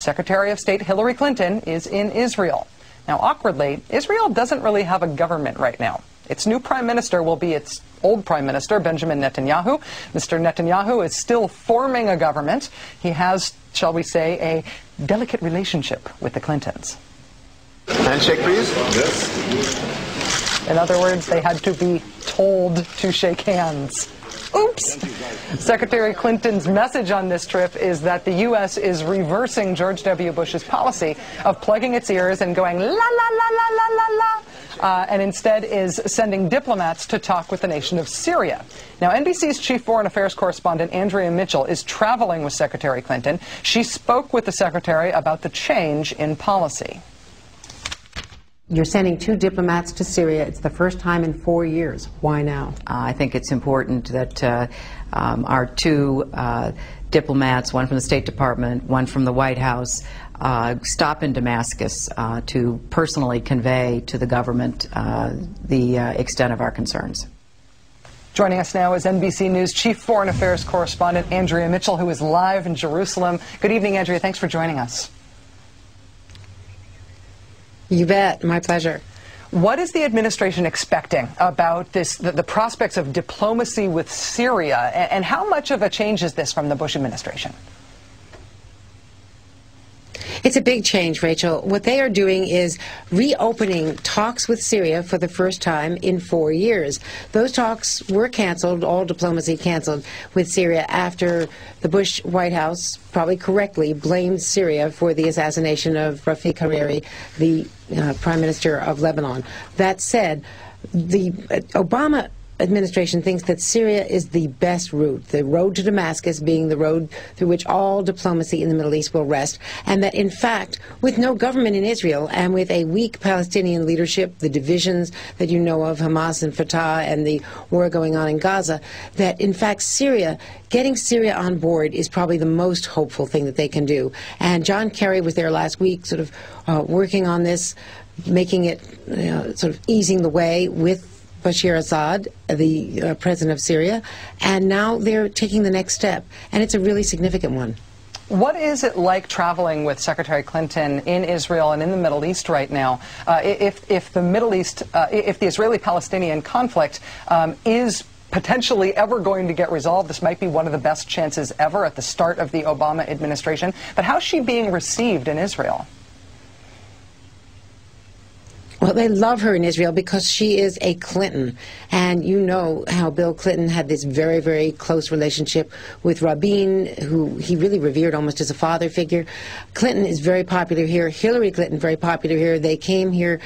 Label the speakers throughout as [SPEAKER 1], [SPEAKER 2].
[SPEAKER 1] Secretary of State Hillary Clinton is in Israel. Now, awkwardly, Israel doesn't really have a government right now. Its new prime minister will be its old prime minister, Benjamin Netanyahu. Mr. Netanyahu is still forming a government. He has, shall we say, a delicate relationship with the Clintons.
[SPEAKER 2] Handshake, please. Yes.
[SPEAKER 1] In other words, they had to be told to shake hands. Oops! Secretary Clinton's message on this trip is that the U.S. is reversing George W. Bush's policy of plugging its ears and going la la la la la la la, and instead is sending diplomats to talk with the nation of Syria. Now, NBC's chief foreign affairs correspondent Andrea Mitchell is traveling with Secretary Clinton. She spoke with the secretary about the change in policy.
[SPEAKER 3] You're sending 2 diplomats to Syria. It's the first time in 4 years. Why now?
[SPEAKER 4] I think it's important that our 2 diplomats, one from the State Department, one from the White House, stop in Damascus to personally convey to the government the extent of our concerns.
[SPEAKER 1] Joining us now is NBC News chief foreign affairs correspondent Andrea Mitchell, who is live in Jerusalem. Good evening, Andrea. Thanks for joining us.
[SPEAKER 3] You bet. My pleasure.
[SPEAKER 1] What is the administration expecting about this, the prospects of diplomacy with Syria, and how much of a change is this from the Bush administration?
[SPEAKER 3] It's a big change, Rachel. What they are doing is reopening talks with Syria for the first time in 4 years. Those talks were canceled, all diplomacy canceled with Syria after the Bush White House, probably correctly, blamed Syria for the assassination of Rafiq Hariri, the Prime Minister of Lebanon. That said, the Obama administration thinks that Syria is the best route, the road to Damascus being the road through which all diplomacy in the Middle East will rest, and that in fact, with no government in Israel and with a weak Palestinian leadership, the divisions that you know of, Hamas and Fatah, and the war going on in Gaza, that in fact Syria, getting Syria on board is probably the most hopeful thing that they can do. And John Kerry was there last week sort of working on this, making it sort of easing the way with Bashir Assad, the president of Syria, and now they're taking the next step, and it's a really significant one.
[SPEAKER 1] What is it like traveling with Secretary Clinton in Israel and in the Middle East right now? If the Middle East, if the Israeli-Palestinian conflict is potentially ever going to get resolved, this might be one of the best chances ever at the start of the Obama administration. But how's she being received in Israel?
[SPEAKER 3] Well, they love her in Israel because she is a Clinton. And you know how Bill Clinton had this very, very close relationship with Rabin, who he really revered almost as a father figure. Clinton is very popular here. Hillary Clinton, very popular here. They came here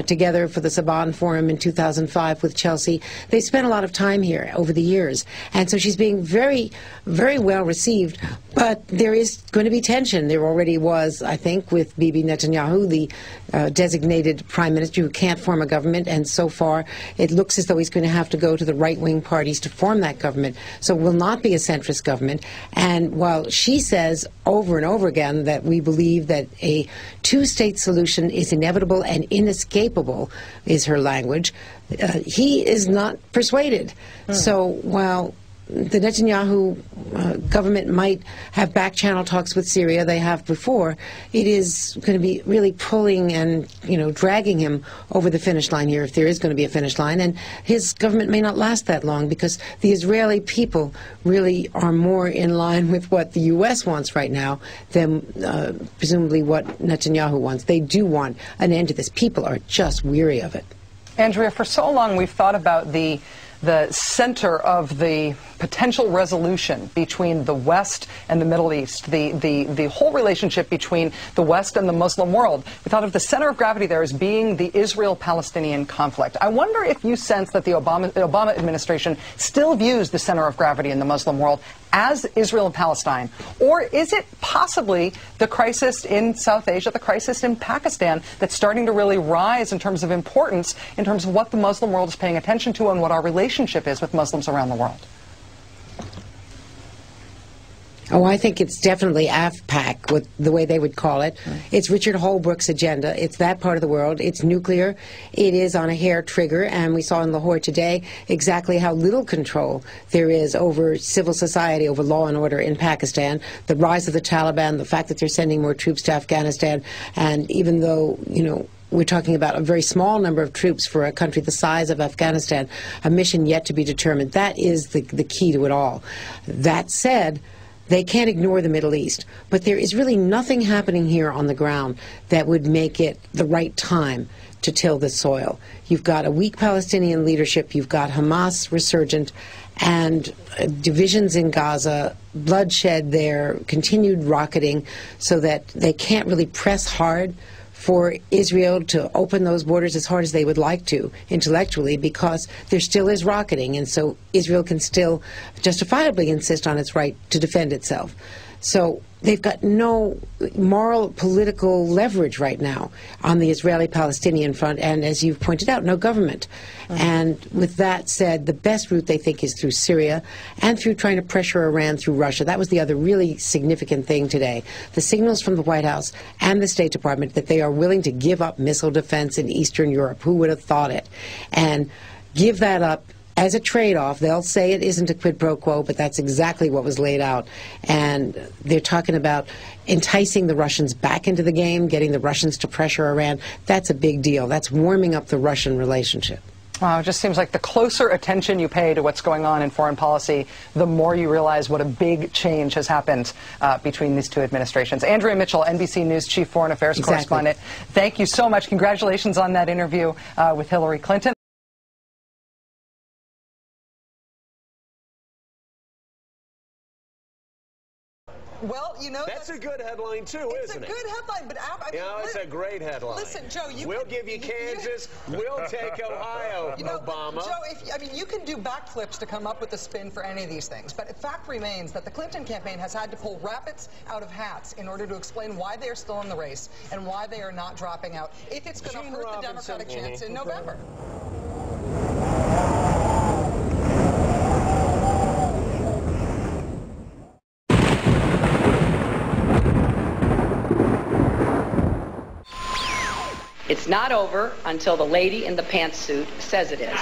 [SPEAKER 3] together for the Saban Forum in 2005 with Chelsea. They spent a lot of time here over the years. And so she's being very, very well received. But there is going to be tension. There already was, I think, with Bibi Netanyahu, the designated prime minister who can't form a government, and so far it looks as though he's going to have to go to the right-wing parties to form that government. So it will not be a centrist government. And while she says over and over again that we believe that a 2-state solution is inevitable and inescapable, is her language, he is not persuaded. So while the Netanyahu government might have back-channel talks with Syria, they have before, it is going to be really pulling and, dragging him over the finish line here, if there is going to be a finish line. And his government may not last that long because the Israeli people really are more in line with what the U.S. wants right now than presumably what Netanyahu wants. They do want an end to this. People are just weary of it.
[SPEAKER 1] Andrea, for so long we've thought about the center of the potential resolution between the West and the Middle East, the whole relationship between the West and the Muslim world. We thought of the center of gravity there as being the Israel-Palestinian conflict. I wonder if you sense that the Obama administration still views the center of gravity in the Muslim world as Israel and Palestine, or is it possibly the crisis in South Asia, the crisis in Pakistan, that's starting to really rise in terms of importance, in terms of what the Muslim world is paying attention to and what our relationship is with Muslims around the world?
[SPEAKER 3] Oh, I think it's definitely AFPAC, with the way they would call it. It's Richard Holbrooke's agenda. It's that part of the world. It's nuclear. It is on a hair trigger, and we saw in Lahore today exactly how little control there is over civil society, over law and order in Pakistan, the rise of the Taliban, the fact that they're sending more troops to Afghanistan, and even though, you know, we're talking about a very small number of troops for a country the size of Afghanistan, a mission yet to be determined. That is the key to it all. That said, they can't ignore the Middle East, but there is really nothing happening here on the ground that would make it the right time to till the soil. You've got a weak Palestinian leadership, you've got Hamas resurgent, and divisions in Gaza, bloodshed there, continued rocketing, so that they can't really press hard for Israel to open those borders as hard as they would like to intellectually, because there still is rocketing, and so Israel can still justifiably insist on its right to defend itself. So they've got no moral, political leverage right now on the Israeli-Palestinian front, and as you've pointed out, no government. And with that said, the best route they think is through Syria and through trying to pressure Iran through Russia. That was the other really significant thing today. The signals from the White House and the State Department that they are willing to give up missile defense in Eastern Europe. Who would have thought it? And give that up as a trade-off. They'll say it isn't a quid pro quo, but that's exactly what was laid out. And they're talking about enticing the Russians back into the game, getting the Russians to pressure Iran. That's a big deal. That's warming up the Russian relationship.
[SPEAKER 1] It just seems like the closer attention you pay to what's going on in foreign policy, the more you realize what a big change has happened between these two administrations. Andrea Mitchell, NBC News Chief Foreign Affairs Correspondent, thank you so much. Congratulations on that interview with Hillary Clinton.
[SPEAKER 5] Well, you know,
[SPEAKER 6] that's a good headline too, isn't it?
[SPEAKER 5] It's a good headline, but I mean,
[SPEAKER 6] it's a great headline.
[SPEAKER 5] Listen, Joe,
[SPEAKER 6] we'll give you Kansas, we'll take Ohio, Obama.
[SPEAKER 5] Joe, you can do backflips to come up with a spin for any of these things, but the fact remains that the Clinton campaign has had to pull rabbits out of hats in order to explain why they are still in the race and why they are not dropping out if it's going to hurt the Democratic chance in November.
[SPEAKER 7] It's not over until the lady in the pantsuit says it is.